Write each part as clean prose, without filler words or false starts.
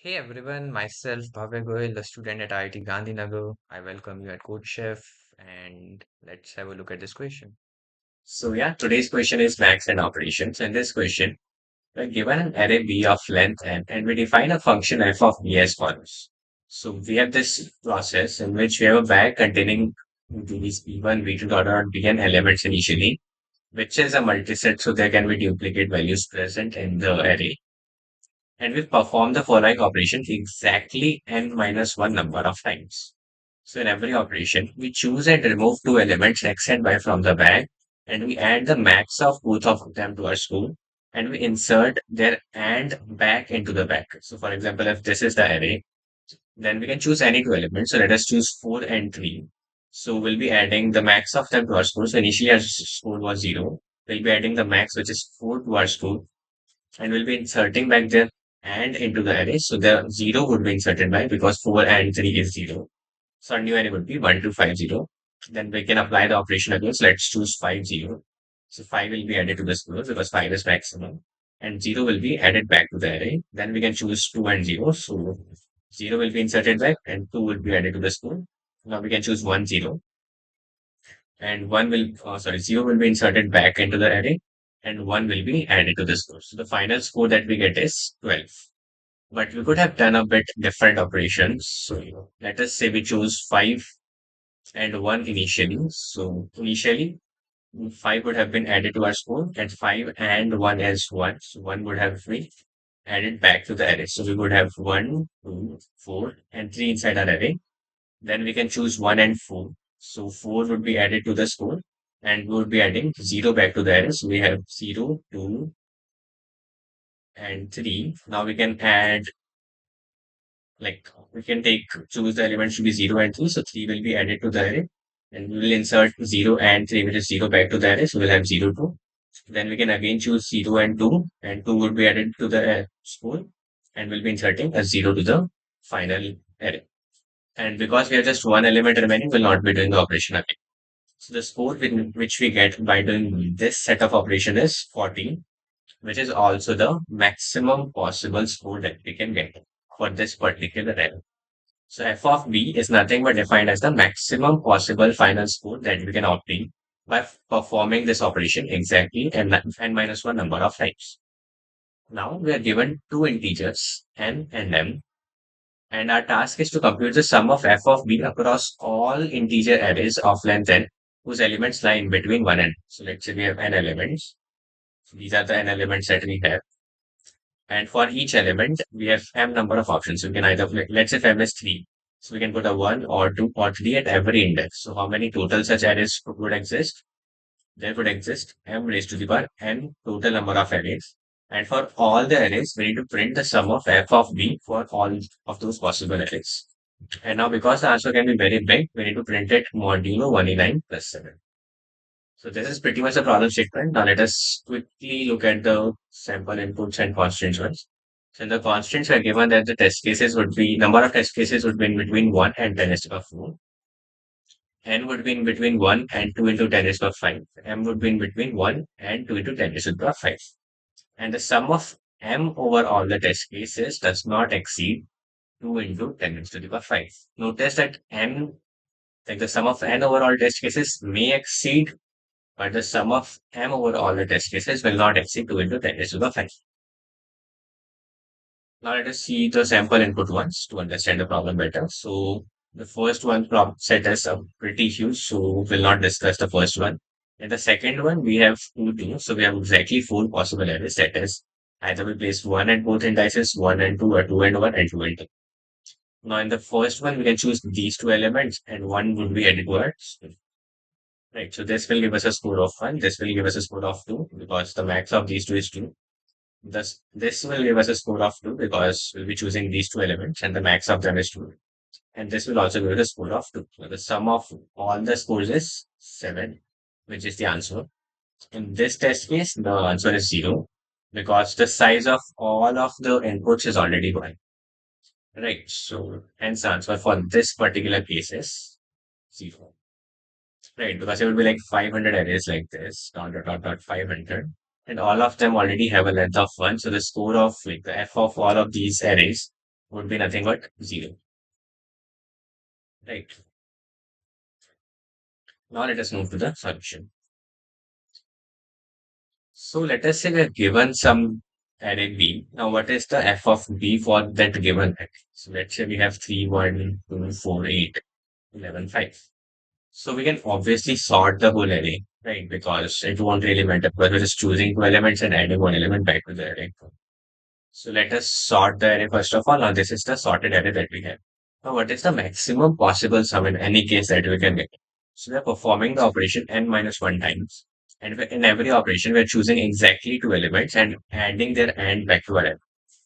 Hey everyone, myself Bhavya Goyal, the student at IIT Gandhinagar. I welcome you at CodeChef and let's have a look at this question. Today's question is max and operations. In this question, we're given an array B of length and we define a function f of B as follows. So we have this process in which we have a bag containing these B1, B2, dot Bn elements initially, which is a multiset, so there can be duplicate values present in the array. And we perform the following operation exactly n minus one number of times. So in every operation, we choose and remove two elements x and y from the bag, and we add the max of both of them to our score, and we insert their and back into the bag. So for example, if this is the array, then we can choose any two elements. So let us choose 4 and 3. So we'll be adding the max of them to our score. So initially our score was 0. We'll be adding the max, which is 4 to our score, and we'll be inserting back there and into the array. So the 0 would be inserted back because 4 and 3 is 0. So our new array would be 1 to 5 0. Then we can apply the operation again. So let's choose 5 0. So 5 will be added to the score because 5 is maximum. And 0 will be added back to the array. Then we can choose 2 and 0. So 0 will be inserted back and 2 will be added to the score. Now we can choose 1 0 and 0 will be inserted back into the array and 1 will be added to the score. So the final score that we get is 12. But we could have done a bit different operations. So let us say we choose 5 and 1 initially. So initially, 5 would have been added to our score and 5 and 1 as 1. So 1 would have been added back to the array. So we would have 1, 2, 4, and 3 inside our array. Then we can choose 1 and 4. So 4 would be added to the score and we would be adding 0 back to the array. So we have 0, 2, and 3. Now we can add, like, we can choose the elements to be 0 and 2. So 3 will be added to the array and we will insert 0 and 3, which is 0 back to the array. So we'll have 0, 2. Then we can again choose 0 and 2 would be added to the score and we'll be inserting a 0 to the final array. And because we have just one element remaining, we'll not be doing the operation again. So the score which we get by doing this set of operation is 14, which is also the maximum possible score that we can get for this particular error. So f of b is nothing but defined as the maximum possible final score that we can obtain by performing this operation exactly n minus one number of times. Now we are given two integers n and m, and our task is to compute the sum of f of b across all integer arrays of length n whose elements lie in between 1 and. So let's say we have n elements. So these are the n elements that we have. And for each element, we have m number of options. So we can either, let's say m is 3. So we can put a 1 or 2 or 3 at every index. So how many total such arrays would exist? There would exist m raised to the power n total number of arrays. And for all the arrays, we need to print the sum of f of b for all of those possible arrays. And now because the answer can be very big, we need to print it modulo 189 plus 7. So this is pretty much the problem statement. Now let us quickly look at the sample inputs and constraints ones. So in the constraints are given that the test cases would be, number of test cases would be in between 1 and 10 raised to the power 4. N would be in between 1 and 2 into 10 raised to the power 5. M would be in between 1 and 2 into 10 raised to the power 5. And the sum of M over all the test cases does not exceed 2 into 10 raised to the power 5. Notice that M, like the sum of N over all test cases may exceed, but the sum of M over all the test cases will not exceed 2 into 10 raised to the 5. Now let us see the sample input ones to understand the problem better. So the first one problem set is pretty huge, so we'll not discuss the first one. In the second one, we have two, so we have exactly four possible arrays. That is, either we place 1 at both indices, 1 and 2, or 2 and 1, and 2 and 2. Now in the first one, we can choose these two elements, and one would be added to our. Right, so this will give us a score of 1, this will give us a score of 2, because the max of these two is 2. This will give us a score of 2 because we'll be choosing these two elements and the max of them is 2. And this will also give us a score of 2. So the sum of all the scores is 7, which is the answer. In this test case, the answer is 0 because the size of all of the inputs is already 1. Right, so hence the answer for this particular case is 0. Right, because it would be like 500 arrays like this, dot 500, and all of them already have a length of 1. So the score of like the f of all of these arrays would be nothing but 0, right? Now let us move to the solution. So let us say we are given some array B. Now what is the f of B for that given array? So let's say we have 3, 1, 2, 4, 8, 11, 5. So we can obviously sort the whole array, right? Because it won't really matter because we're just choosing two elements and adding one element back to the array. So let us sort the array first of all. Now this is the sorted array that we have. Now what is the maximum possible sum in any case that we can get? So we are performing the operation n minus 1 times. And in every operation, we're choosing exactly two elements and adding their and back to our array.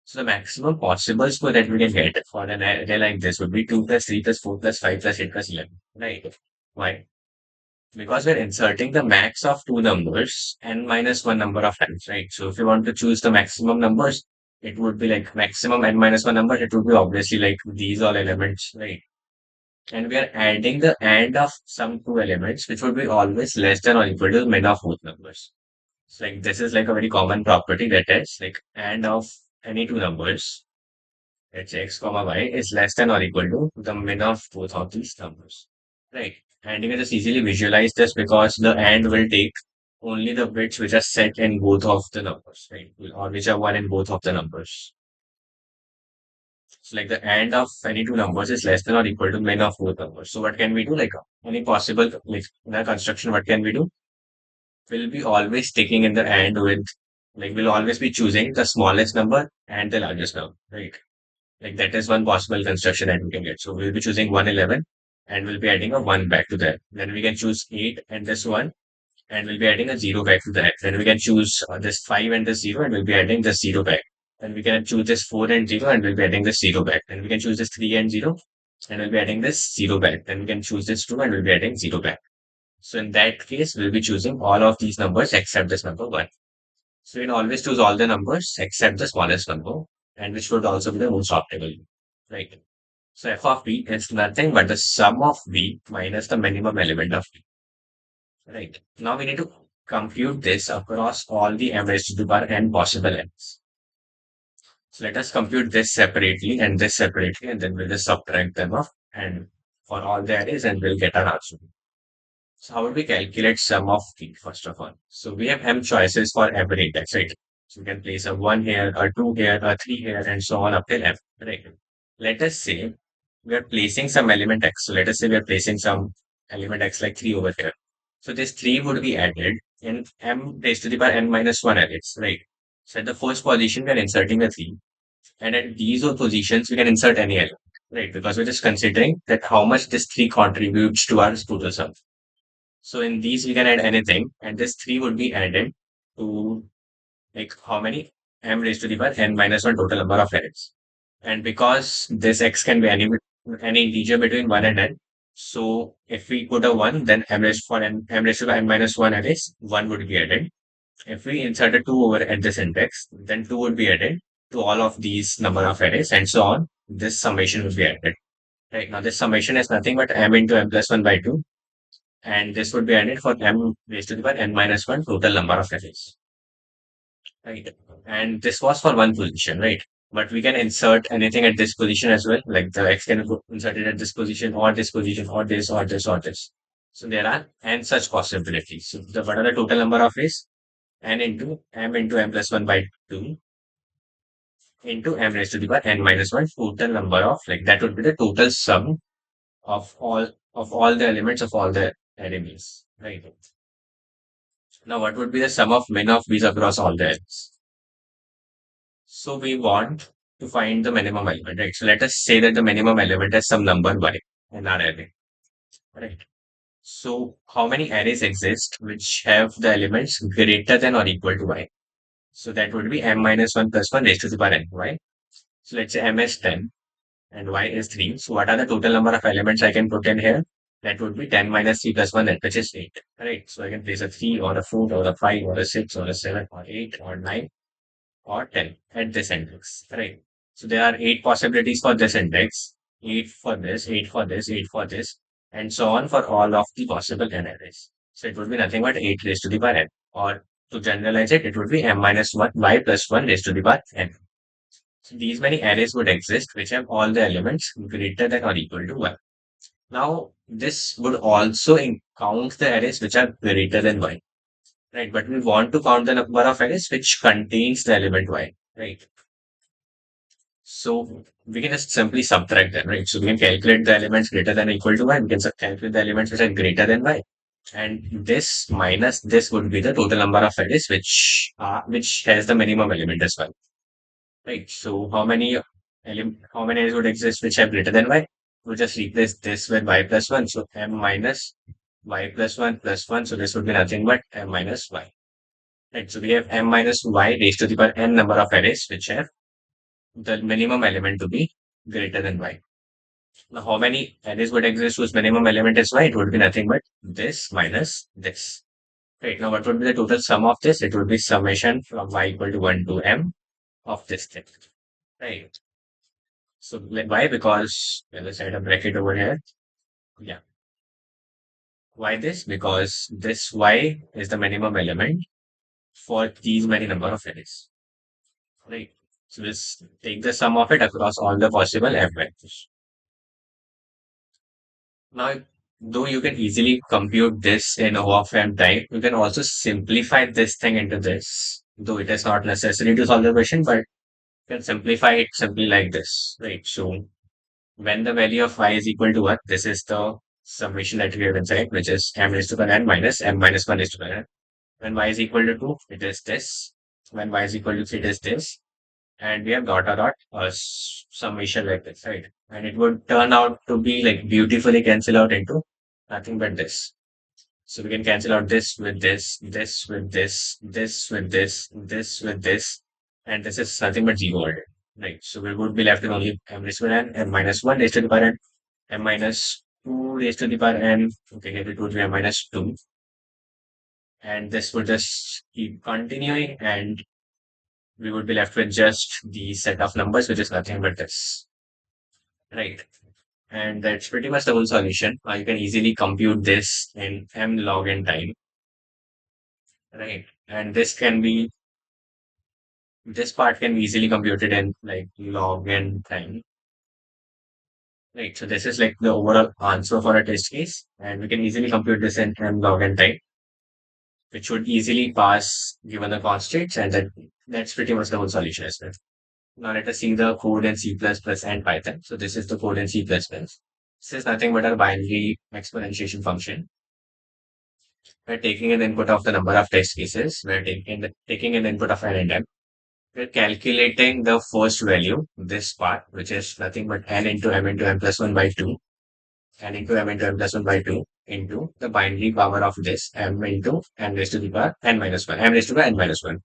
So the maximum possible score that we can get for an array like this would be 2 plus 3 plus 4 plus 5 plus 8 plus 11. Right? Why? Because we're inserting the max of two numbers n minus one number of times, right? So if you want to choose the maximum numbers, it would be like maximum n minus one number. It would be obviously like these all elements, right? And we are adding the and of some two elements, which would be always less than or equal to the min of both numbers. So like this is like a very common property that is like and of any two numbers, let's say x comma y is less than or equal to the min of both of these numbers. Right. And you can just easily visualize this because the AND will take only the bits which are set in both of the numbers, right? Or which are one in both of the numbers. So like the AND of any two numbers is less than or equal to min of both numbers. So what can we do? Like any possible like in our construction, what can we do? We'll be always sticking in the AND with like we'll always be choosing the smallest number and the largest number, right? Like that is one possible construction that we can get. So we'll be choosing 111 and we'll be adding a 1 back to that. Then we can choose 8 and this 1 and we'll be adding a 0 back to that. Then we can choose this 5 and this 0 and we'll be adding this 0 back. Then we can choose this 4 and 0 and we'll be adding this 0 back. Then we can choose this 3 and 0 and we'll be adding this 0 back. Then we can choose this 2 and we'll be adding 0 back. So in that case, we'll be choosing all of these numbers except this number 1. So you can always choose all the numbers except the smallest number, and which would also be the most optimal, right? So f of b is nothing but the sum of b minus the minimum element of b, right? Now we need to compute this across all the m raised to the power n possible n's. So let us compute this separately and this separately, and then we'll just subtract them off and for all the arrays, and we'll get our answer. So how would we calculate sum of p first of all? So we have m choices for every index, right? So we can place a 1 here, a 2 here, a 3 here, and so on up till m, right? Let us say we are placing some element x. So let us say we are placing some element x like 3 over here. So this 3 would be added in m raised to the power n minus 1 arrays, right? So at the first position, we are inserting a 3. And at these all positions, we can insert any element, right? Because we're just considering that how much this 3 contributes to our total sum. So in these, we can add anything, and this 3 would be added to like how many m raised to the power n minus 1 total number of arrays. And because this x can be any integer between 1 and n, so if we put a 1, then m raised to the n minus 1 arrays, 1 would be added. If we insert a 2 over at this index, then 2 would be added to all of these number of arrays and so on. This summation would be added. Right now, this summation is nothing but m into m plus 1 by 2. And this would be added for m raised to the power n minus 1 total number of arrays. Right. And this was for one position, right? But we can insert anything at this position as well. Like the x can be inserted at this position or this position or this or this or this. So there are n such possibilities. So what are the total number of ways? N into m plus 1 by 2 into m raised to the power n minus 1 total number of like that would be the total sum of all the elements of all the elements. Right. Now what would be the sum of min of these across all the elements? So we want to find the minimum element, right? So let us say that the minimum element is some number y in our array, right? So how many arrays exist which have the elements greater than or equal to y? So that would be m minus 1 plus 1 raised to the power n, right? So let's say m is 10 and y is 3. So what are the total number of elements I can put in here? That would be 10 minus 3 plus 1, which is 8, right? So I can place a 3 or a 4 or a 5 or a 6 or a 7 or 8 or 9 or 10 at this index, right? So there are 8 possibilities for this index, 8 for this, 8 for this, 8 for this, and so on for all of the possible n arrays. So it would be nothing but 8 raised to the power n. Or to generalize it, it would be m minus 1 y plus 1 raised to the power n. So these many arrays would exist which have all the elements greater than or equal to 1. Now, this would also count the arrays which are greater than y, right? But we want to count the number of arrays which contains the element y, right? So we can just simply subtract them, right? So we can calculate the elements greater than or equal to y. We can calculate the elements which are greater than y. And this minus this would be the total number of arrays which has the minimum element as well, right? So how many arrays would exist which have greater than y? We'll just replace this with y plus 1. So m minus y plus 1 plus 1. So this would be nothing but m minus y. Right. So we have m minus y raised to the power n number of arrays which have the minimum element to be greater than y. Now, how many arrays would exist whose minimum element is y? It would be nothing but this minus this. Right. Now, what would be the total sum of this? It would be summation from y equal to 1 to m of this thing. Right. So why? Because let's add a bracket over here. Yeah. Why this? Because this y is the minimum element for these many number of arrays. Right. So let's take the sum of it across all the possible f vectors. Now, though you can easily compute this in O of m time, you can also simplify this thing into this. Though it is not necessary to solve the question, but you can simplify it simply like this. Right. So when the value of y is equal to 1, this is the summation that we have inside, which is m raised to the n minus m minus 1 raised to the n. When y is equal to 2, it is this. When y is equal to 3, it is this. And we have dot summation like this, right? And it would turn out to be like beautifully cancel out into nothing but this. So we can cancel out this with this, this with this, this with this with this, and this is nothing but 0 order, right? So we would be left with only m raised to the n, m minus 1 raised to the power n, m minus 2 raised to the power n. Okay, here it would be m minus 2, and this would just keep continuing, and we would be left with just the set of numbers, which is nothing but this, right? And that's pretty much the whole solution. You can easily compute this in m log n time, right? And this part can be easily computed in like log n time, right? So this is like the overall answer for a test case, and we can easily compute this in m log n time, which would easily pass given the constraints, and that's pretty much the whole solution as well. Now let us see the code in C++ and Python. So this is the code in C++. This is nothing but a binary exponentiation function. We're taking an input of the number of test cases. We're taking an input of n and m. We're calculating the first value, this part, which is nothing but n into m plus 1 by 2, n into m plus 1 by 2 into the binary power of this m into n raised to the power n minus 1, m raised to the n minus 1,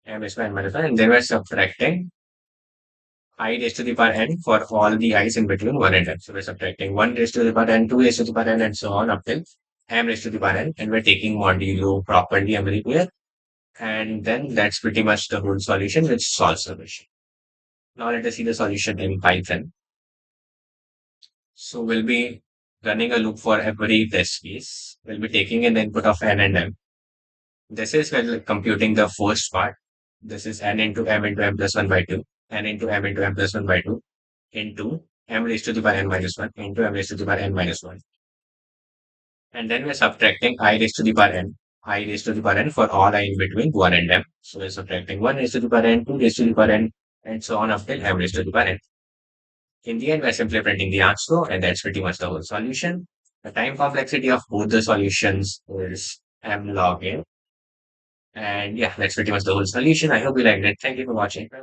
m raised to the n minus 1, and then we're subtracting I raised to the power n for all the i's in between 1 and n. So we're subtracting 1 raised to the power n, 2 raised to the power n, and so on up till m raised to the power n. And we're taking modulo property everywhere. And then that's pretty much the whole solution which solves the question. Now let us see the solution in Python. So we'll be running a loop for every test case. We'll be taking an input of n and m. This is when computing the first part. This is n into m plus 1 by 2, n into m plus 1 by 2 into m raised to the power n minus 1 into m raised to the power n minus 1. And then we're subtracting I raised to the power n for all I in between 1 and m. So we're subtracting 1 raised to the power n, 2 raised to the power n, and so on up till m raised to the power n. In the end, we're simply printing the answer, and that's pretty much the whole solution. The time complexity of both the solutions is m log n. And yeah, that's pretty much the whole solution. I hope you liked it. Thank you for watching. Bye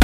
bye.